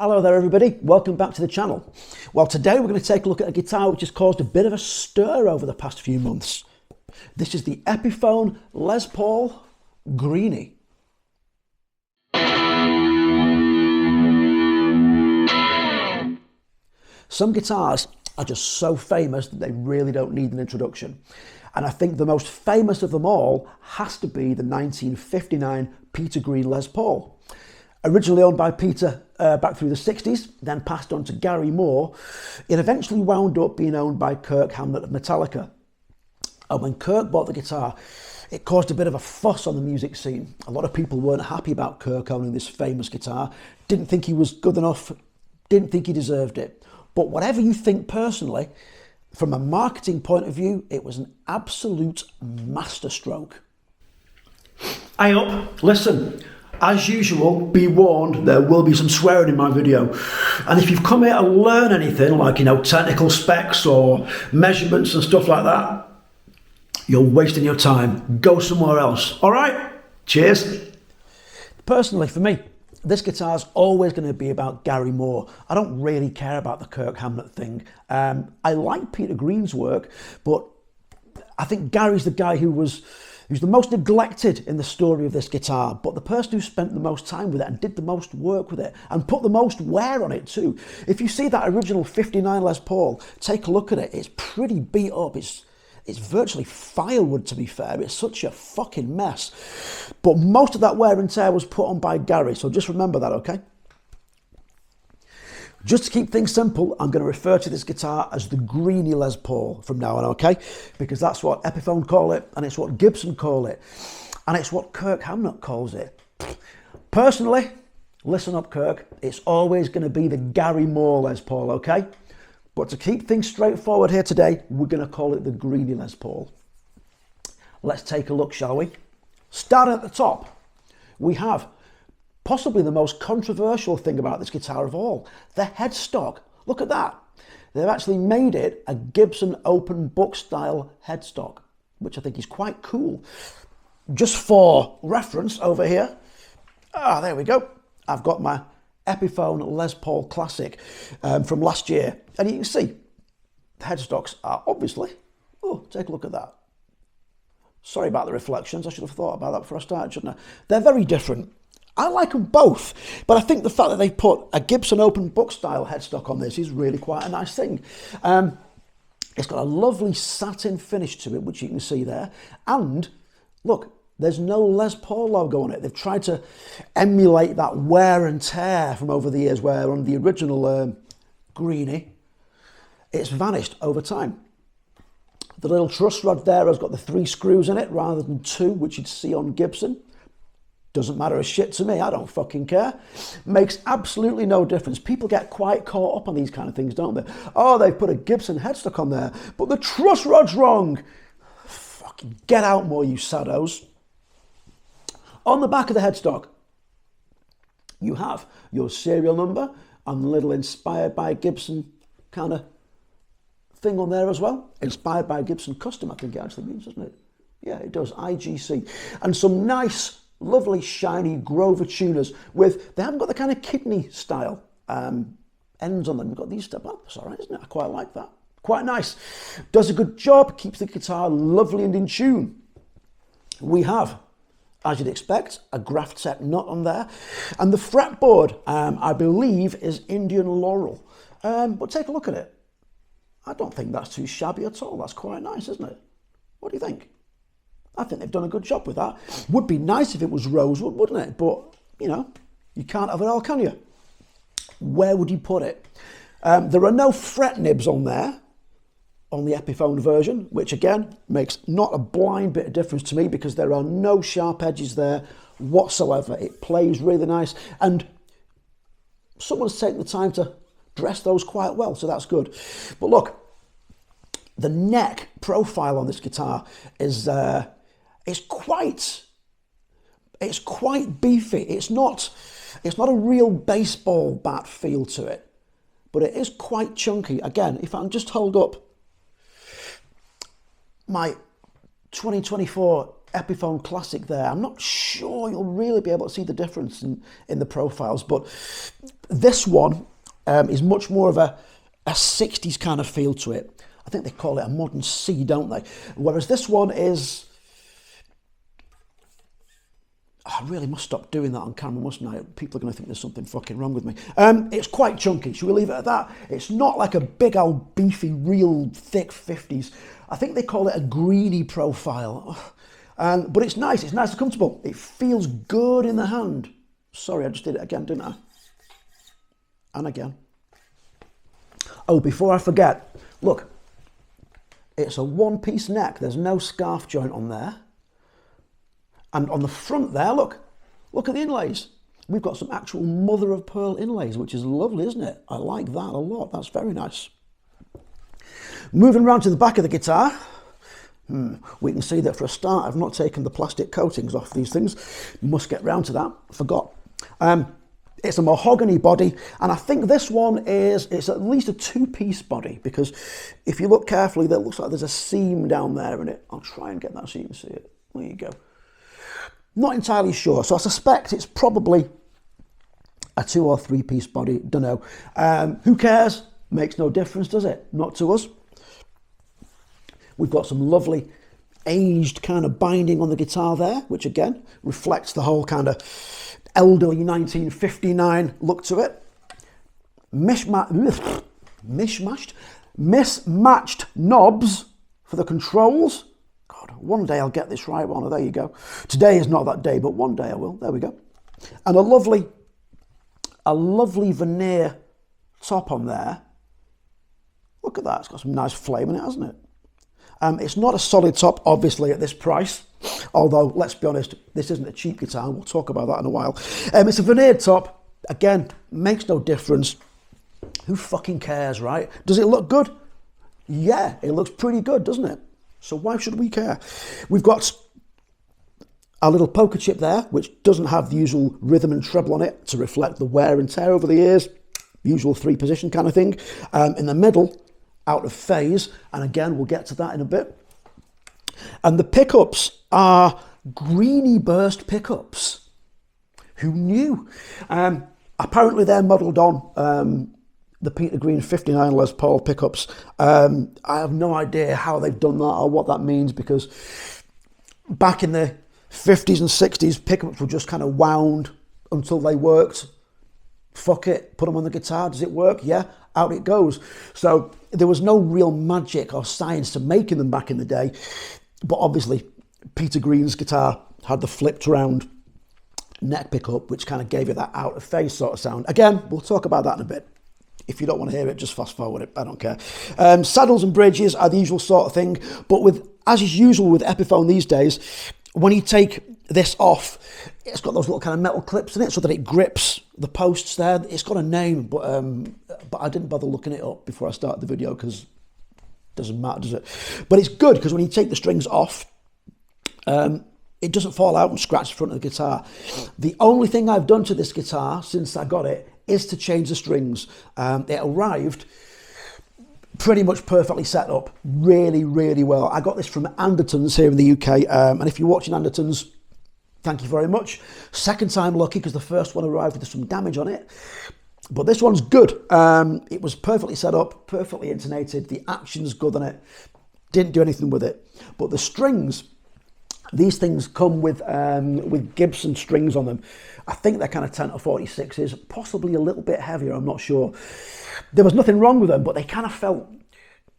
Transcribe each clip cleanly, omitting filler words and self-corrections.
Hello there everybody, welcome back to the channel. Well, today we're going to take a look at a guitar which has caused a bit of a stir over the past few months. This is the Epiphone Les Paul Greeny. Some guitars are just so famous that they really don't need an introduction. And I think the most famous of them all has to be the 1959 Peter Green Les Paul. Originally owned by Peter back through the 60s, then passed on to Gary Moore, it eventually wound up being owned by Kirk Hammett of Metallica. And when Kirk bought the guitar, it caused a bit of a fuss on the music scene. A lot of people weren't happy about Kirk owning this famous guitar, didn't think he was good enough, didn't think he deserved it. But whatever you think personally, from a marketing point of view, it was an absolute masterstroke. Hey up, listen. As usual, be warned, there will be some swearing in my video. And if you've come here to learn anything, like, technical specs or measurements and stuff like that, you're wasting your time. Go somewhere else. All right? Cheers. Personally, for me, this guitar's always going to be about Gary Moore. I don't really care about the Kirk Hammett thing. I like Peter Green's work, but I think Gary's the guy who's the most neglected in the story of this guitar, but the person who spent the most time with it and did the most work with it and put the most wear on it too. If you see that original 59 Les Paul, take a look at it. It's pretty beat up. It's virtually firewood, to be fair. It's such a fucking mess. But most of that wear and tear was put on by Gary, so just remember that, okay? Just to keep things simple, I'm going to refer to this guitar as the Greeny Les Paul from now on, okay? Because that's what Epiphone call it, and it's what Gibson call it, and it's what Kirk Hammett calls it. Personally, listen up, Kirk, it's always going to be the Gary Moore Les Paul, okay? But to keep things straightforward here today, we're going to call it the Greeny Les Paul. Let's take a look, shall we? Starting at the top, we have possibly the most controversial thing about this guitar of all, the headstock. Look at that. They've actually made it a Gibson open book style headstock, which I think is quite cool. Just for reference over here, there we go. I've got my Epiphone Les Paul Classic from last year. And you can see the headstocks are obviously, take a look at that. Sorry about the reflections. I should have thought about that before I started, shouldn't I? They're very different. I like them both, but I think the fact that they've put a Gibson open book style headstock on this is really quite a nice thing. It's got a lovely satin finish to it, which you can see there. And look, there's no Les Paul logo on it. They've tried to emulate that wear and tear from over the years, where on the original Greeny, it's vanished over time. The little truss rod there has got the 3 screws in it rather than 2, which you'd see on Gibson. Doesn't matter a shit to me, I don't fucking care. Makes absolutely no difference. People get quite caught up on these kind of things, don't they? Oh, they've put a Gibson headstock on there, but the truss rod's wrong. Fucking get out more, you saddos. On the back of the headstock, you have your serial number and the little inspired by Gibson kind of thing on there as well. Inspired by Gibson Custom, I think it actually means, doesn't it? Yeah, it does, IGC. And some nice, lovely shiny Grover tuners with, they haven't got the kind of kidney style ends on them. You've got these step ups, all right, isn't it? I quite like that. Quite nice. Does a good job, keeps the guitar lovely and in tune. We have, as you'd expect, a Graft set nut on there. And the fretboard, I believe, is Indian Laurel. But take a look at it. I don't think that's too shabby at all. That's quite nice, isn't it? What do you think? I think they've done a good job with that. Would be nice if it was rosewood, wouldn't it? But, you can't have it all, can you? Where would you put it? There are no fret nibs on there, on the Epiphone version, which again, makes not a blind bit of difference to me because there are no sharp edges there whatsoever. It plays really nice. And someone's taken the time to dress those quite well, so that's good. But look, the neck profile on this guitar is quite beefy. It's not a real baseball bat feel to it, but it is quite chunky. Again, if I can just hold up my 2024 Epiphone Classic there. I'm not sure you'll really be able to see the difference in the profiles, but this one is much more of a 60s kind of feel to it. I think they call it a modern C, don't they? Whereas this one is... I really must stop doing that on camera, mustn't I? People are going to think there's something fucking wrong with me. It's quite chunky. Should we leave it at that? It's not like a big old beefy, real thick 50s. I think they call it a greeny profile. But it's nice. It's nice and comfortable. It feels good in the hand. Sorry, I just did it again, didn't I? And again. Oh, before I forget, look. It's a one-piece neck. There's no scarf joint on there. And on the front there, look at the inlays. We've got some actual mother of pearl inlays, which is lovely, isn't it? I like that a lot. That's very nice. Moving around to the back of the guitar, we can see that for a start, I've not taken the plastic coatings off these things. Must get round to that. Forgot. It's a mahogany body, and I think this one it's at least a two-piece body, because if you look carefully, there looks like there's a seam down there in it. I'll try and get that so you can see it. There you go. Not entirely sure, so I suspect it's probably a 2 or 3 piece body, don't know. Who cares? Makes no difference, does it? Not to us. We've got some lovely aged kind of binding on the guitar there, which again reflects the whole kind of elderly 1959 look to it. Mismatched knobs for the controls. One day I'll get this right, well, there you go. Today is not that day, but one day I will. There we go. And a lovely veneer top on there. Look at that. It's got some nice flame in it, hasn't it? It's not a solid top, obviously, at this price. Although, let's be honest, this isn't a cheap guitar. We'll talk about that in a while. It's a veneered top. Again, makes no difference. Who fucking cares, right? Does it look good? Yeah, it looks pretty good, doesn't it? So why should we care? We've got a little poker chip there, which doesn't have the usual rhythm and treble on it to reflect the wear and tear over the years. Usual 3-position kind of thing. In the middle, out of phase. And again, we'll get to that in a bit. And the pickups are Greeny burst pickups. Who knew? Apparently they're modelled on the Peter Green 59 Les Paul pickups. I have no idea how they've done that or what that means, because back in the 50s and 60s, pickups were just kind of wound until they worked. Fuck it, put them on the guitar. Does it work? Yeah, out it goes. So there was no real magic or science to making them back in the day. But obviously, Peter Green's guitar had the flipped round neck pickup, which kind of gave you that out of phase sort of sound. Again, we'll talk about that in a bit. If you don't want to hear it, just fast forward it. I don't care. Saddles and bridges are the usual sort of thing. But as is usual with Epiphone these days, when you take this off, it's got those little kind of metal clips in it so that it grips the posts there. It's got a name, but I didn't bother looking it up before I started the video because it doesn't matter, does it? But it's good because when you take the strings off, it doesn't fall out and scratch the front of the guitar. The only thing I've done to this guitar since I got it is to change the strings. It arrived pretty much perfectly set up, really, really well. I got this from Anderton's here in the UK, and if you're watching Anderton's, thank you very much. Second time lucky, because the first one arrived with some damage on it. But this one's good. It was perfectly set up, perfectly intonated. The action's good on it. Didn't do anything with it. But the strings, these things come with Gibson strings on them. I think they're kind of 10 to 46s, possibly a little bit heavier, I'm not sure. There was nothing wrong with them, but they kind of felt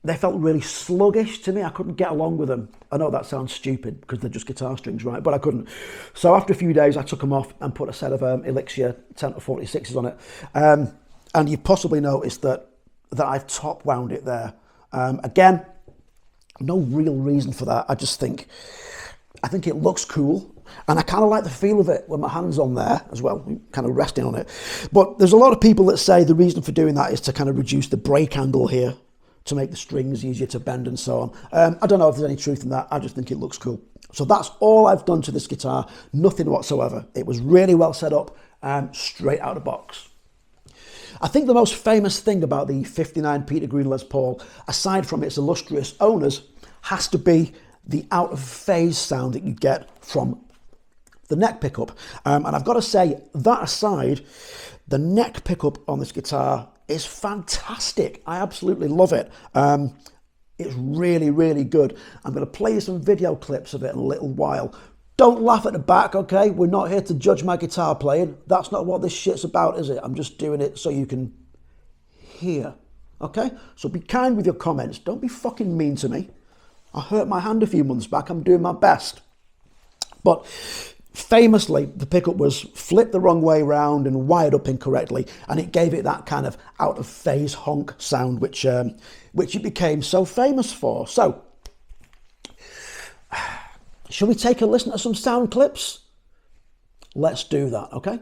really sluggish to me. I couldn't get along with them. I know that sounds stupid because they're just guitar strings, right? But I couldn't. So after a few days, I took them off and put a set of Elixir 10 to 46s on it. And you've possibly noticed that I've top wound it there. Again, no real reason for that. I think it looks cool. And I kind of like the feel of it when my hand's on there as well, kind of resting on it. But there's a lot of people that say the reason for doing that is to kind of reduce the break angle here to make the strings easier to bend and so on. I don't know if there's any truth in that. I just think it looks cool. So that's all I've done to this guitar. Nothing whatsoever. It was really well set up, straight out of the box. I think the most famous thing about the 59 Peter Green Les Paul, aside from its illustrious owners, has to be the out of phase sound that you get from the neck pickup. And I've got to say, that aside, the neck pickup on this guitar is fantastic. I absolutely love it. It's really, really good. I'm going to play you some video clips of it in a little while. Don't laugh at the back, okay? We're not here to judge my guitar playing. That's not what this shit's about, is it? I'm just doing it so you can hear, okay? So be kind with your comments. Don't be fucking mean to me. I hurt my hand a few months back. I'm doing my best. But famously, the pickup was flipped the wrong way round and wired up incorrectly, and it gave it that kind of out of phase honk sound, which it became so famous for. So, shall we take a listen to some sound clips? Let's do that, okay?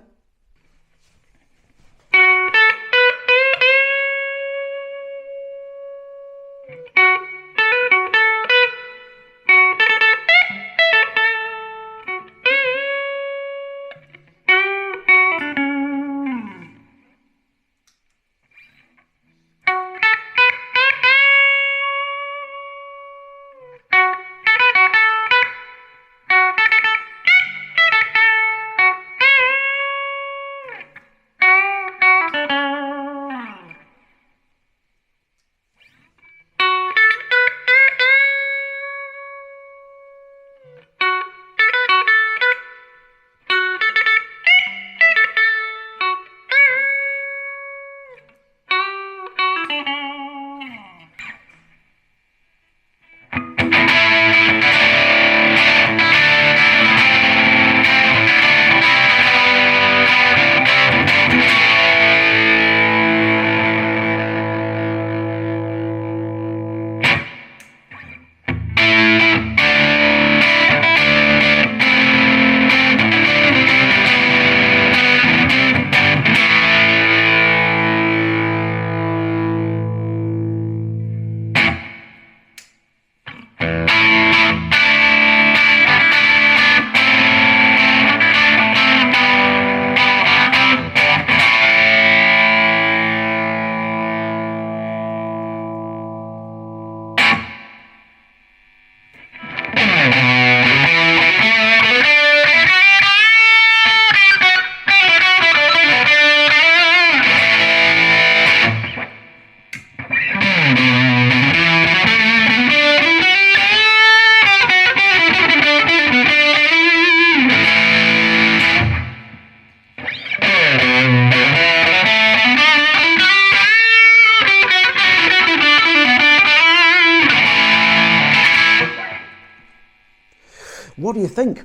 What do you think?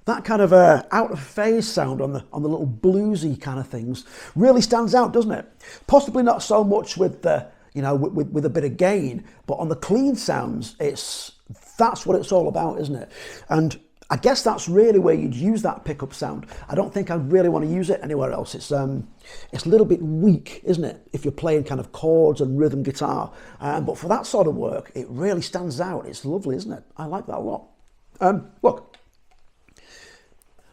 That kind of out of phase sound on the little bluesy kind of things really stands out, doesn't it? Possibly not so much with the with a bit of gain, but on the clean sounds, that's what it's all about, isn't it? And I guess that's really where you'd use that pickup sound. I don't think I'd really want to use it anywhere else. It's a little bit weak, isn't it? If you're playing kind of chords and rhythm guitar, but for that sort of work, it really stands out. It's lovely, isn't it? I like that a lot. Look,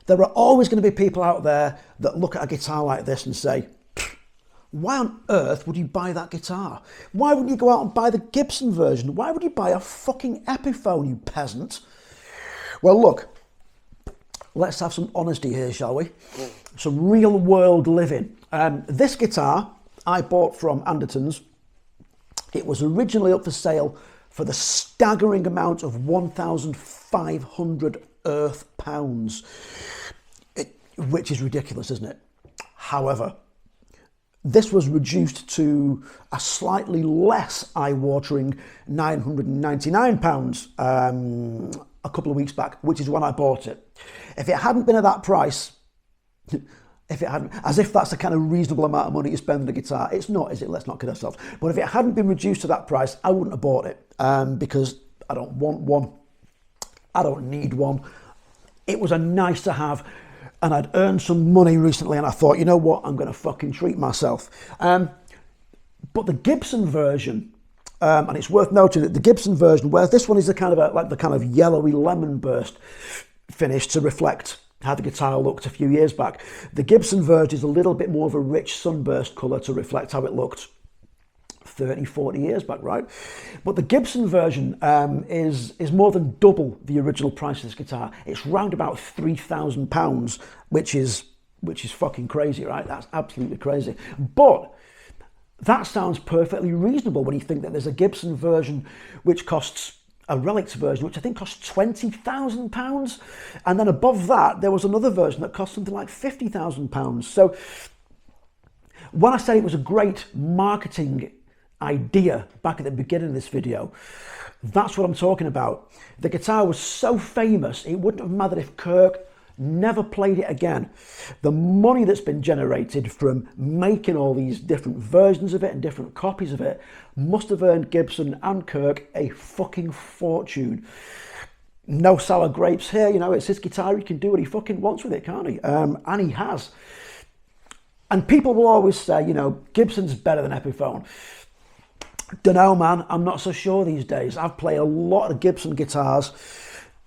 there are always going to be people out there that look at a guitar like this and say, why on earth would you buy that guitar? Why wouldn't you go out and buy the Gibson version? Why would you buy a fucking Epiphone, you peasant? Well, look, let's have some honesty here, shall we? Some real world living. This guitar I bought from Anderton's. It was originally up for sale for the staggering amount of £1,500 earth pounds, which is ridiculous, isn't it? However, this was reduced to a slightly less eye-watering £999 a couple of weeks back, which is when I bought it. If it hadn't been at that price, as if that's a kind of reasonable amount of money to spend on a guitar. It's not, is it? Let's not kid ourselves. But if it hadn't been reduced to that price, I wouldn't have bought it because I don't want one. I don't need one. It was a nice to have, and I'd earned some money recently, and I thought, you know what, I'm going to fucking treat myself. But the Gibson version, and it's worth noting that the Gibson version, where this one is the kind of like the kind of yellowy lemon burst finish to reflect how the guitar looked a few years back. The Gibson version is a little bit more of a rich sunburst colour to reflect how it looked 30, 40 years back, right? But the Gibson version is more than double the original price of this guitar. It's round about £3,000, which is fucking crazy, right? That's absolutely crazy. But that sounds perfectly reasonable when you think that there's a Gibson version which costs a Relics version, which I think costs £20,000. And then above that, there was another version that cost something like £50,000. So when I said it was a great marketing idea back at the beginning of this video, that's what I'm talking about. The guitar was so famous, it wouldn't have mattered if Kirk never played it again. The money that's been generated from making all these different versions of it and different copies of it must have earned Gibson and Kirk a fucking fortune. No sour grapes here, you know, it's his guitar, he can do what he fucking wants with it, can't he? And he has. And people will always say, you know, Gibson's better than Epiphone. Dunno, man, I'm not so sure these days. I've played a lot of Gibson guitars,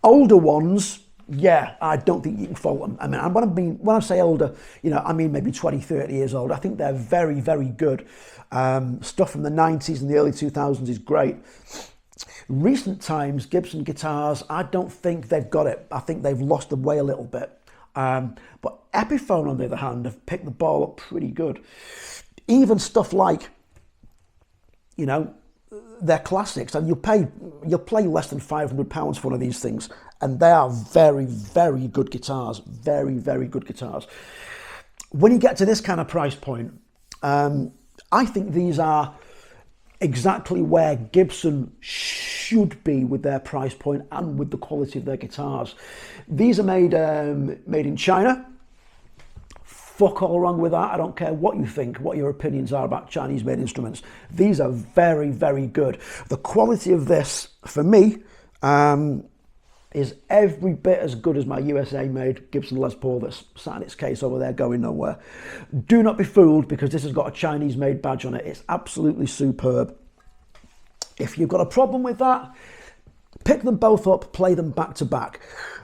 older ones. Yeah, I don't think you can fault them. I mean, when I say older, you know, I mean maybe 20, 30 years old. I think they're very, very good. Stuff from the 90s and the early 2000s is great. Recent times, Gibson guitars, I don't think they've got it. I think they've lost the way a little bit. But Epiphone, on the other hand, have picked the ball up pretty good. Even stuff like, you know, they're classics, and you'll play less than £500 for one of these things, and they are very, very good guitars. Very, very good guitars. When you get to this kind of price point, I think these are exactly where Gibson should be with their price point and with the quality of their guitars. These are made in China. Fuck all wrong with that. I don't care what you think, what your opinions are about Chinese-made instruments. These are very, very good. The quality of this, for me, is every bit as good as my USA-made Gibson Les Paul that's sat in its case over there going nowhere. Do not be fooled, because this has got a Chinese-made badge on it. It's absolutely superb. If you've got a problem with that, pick them both up, play them back to back.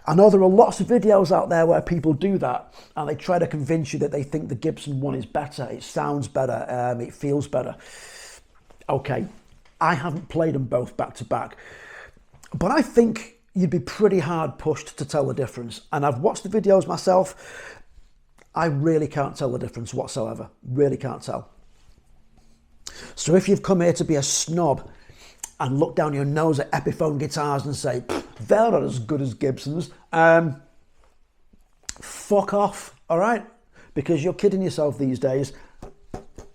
I know there are lots of videos out there where people do that and they try to convince you that they think the Gibson one is better, it sounds better, it feels better. Okay, I haven't played them both back to back, but I think you'd be pretty hard pushed to tell the difference. And I've watched the videos myself. I really can't tell the difference whatsoever, really can't tell. So if you've come here to be a snob and look down your nose at Epiphone guitars and say, they're not as good as Gibson's, fuck off, all right? Because you're kidding yourself these days.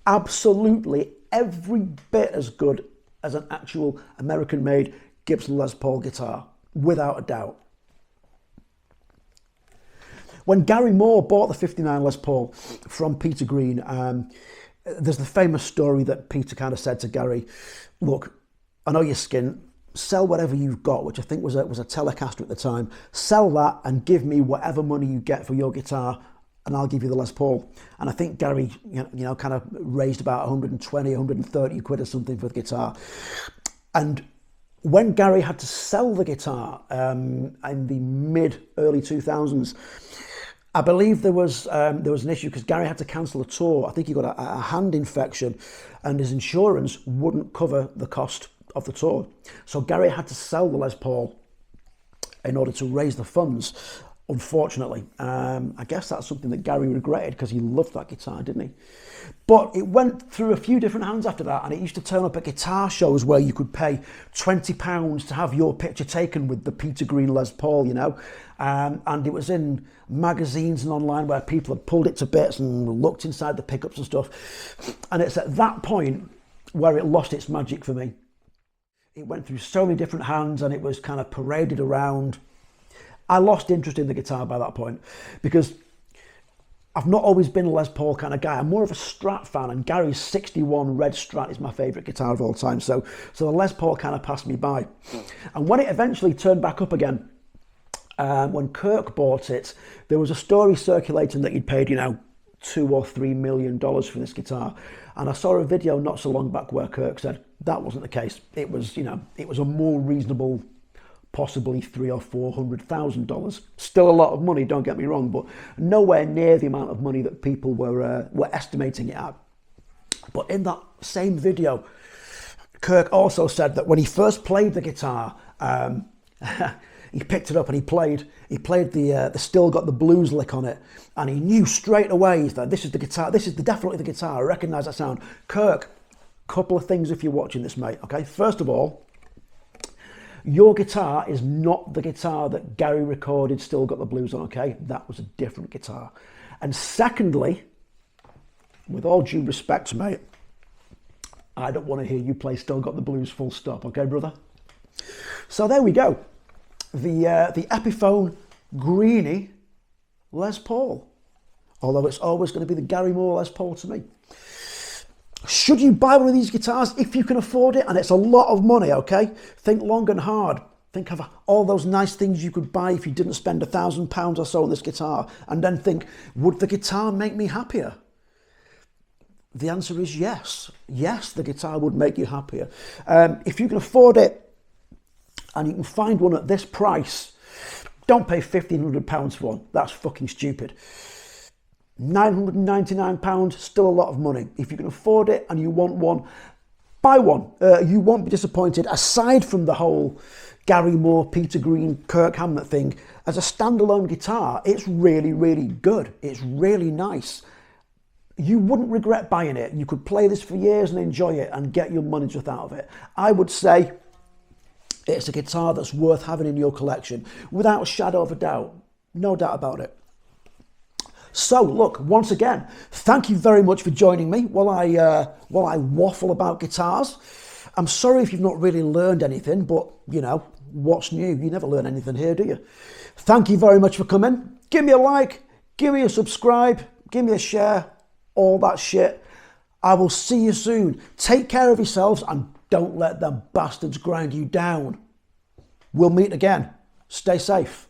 Absolutely every bit as good as an actual American-made Gibson Les Paul guitar, without a doubt. When Gary Moore bought the 59 Les Paul from Peter Green, there's the famous story that Peter kind of said to Gary, look, I know your skin, sell whatever you've got, which I think was a Telecaster at the time. Sell that and give me whatever money you get for your guitar, and I'll give you the Les Paul. And I think Gary, you know, kind of raised about 120, 130 quid or something for the guitar. And when Gary had to sell the guitar in the mid-early 2000s, I believe there was an issue because Gary had to cancel a tour. I think he got a hand infection and his insurance wouldn't cover the cost of the tour. So Gary had to sell the Les Paul in order to raise the funds, unfortunately. I guess that's something that Gary regretted because he loved that guitar, didn't he? But it went through a few different hands after that, and it used to turn up at guitar shows where you could pay £20 to have your picture taken with the Peter Green Les Paul, you know. And it was in magazines and online where people had pulled it to bits and looked inside the pickups and stuff. And it's at that point where it lost its magic for me. It went through so many different hands and it was kind of paraded around. I lost interest in the guitar by that point because I've not always been a Les Paul kind of guy. I'm more of a Strat fan, and Gary's 61 red Strat is my favourite guitar of all time. So the Les Paul kind of passed me by. And when it eventually turned back up again, when Kirk bought it, there was a story circulating that he'd paid, you know, $2 or $3 million for this guitar. And I saw a video not so long back where Kirk said that wasn't the case. It was, you know, it was a more reasonable, possibly $300,000 or $400,000. Still a lot of money, don't get me wrong, but nowhere near the amount of money that people were estimating it at. But in that same video, Kirk also said that when he first played the guitar, he picked it up and he played the Still Got the Blues lick on it, and he knew straight away that this is the guitar, this is definitely the guitar. I recognise that sound. Kirk, couple of things if you're watching this, mate. Okay, first of all, your guitar is not the guitar that Gary recorded Still Got the Blues on. Okay, that was a different guitar. And secondly, with all due respect, mate, I don't want to hear you play Still Got the Blues full stop, okay, brother? So there we go. The Epiphone Greeny Les Paul. Although it's always going to be the Gary Moore Les Paul to me. Should you buy one of these guitars if you can afford it? And it's a lot of money, okay? Think long and hard. Think of all those nice things you could buy if you didn't spend £1,000 or so on this guitar. And then think, would the guitar make me happier? The answer is yes. Yes, the guitar would make you happier. If you can afford it and you can find one at this price, don't pay £1,500 for one. That's fucking stupid. £999, still a lot of money. If you can afford it and you want one, buy one. You won't be disappointed. Aside from the whole Gary Moore, Peter Green, Kirk Hammett thing, as a standalone guitar, it's really, really good. It's really nice. You wouldn't regret buying it. You could play this for years and enjoy it and get your money's worth out of it. I would say it's a guitar that's worth having in your collection, without a shadow of a doubt. No doubt about it. So, look, once again, thank you very much for joining me while I waffle about guitars. I'm sorry if you've not really learned anything, but, you know, what's new? You never learn anything here, do you? Thank you very much for coming. Give me a like, give me a subscribe, give me a share, all that shit. I will see you soon. Take care of yourselves and don't let them bastards grind you down. We'll meet again. Stay safe.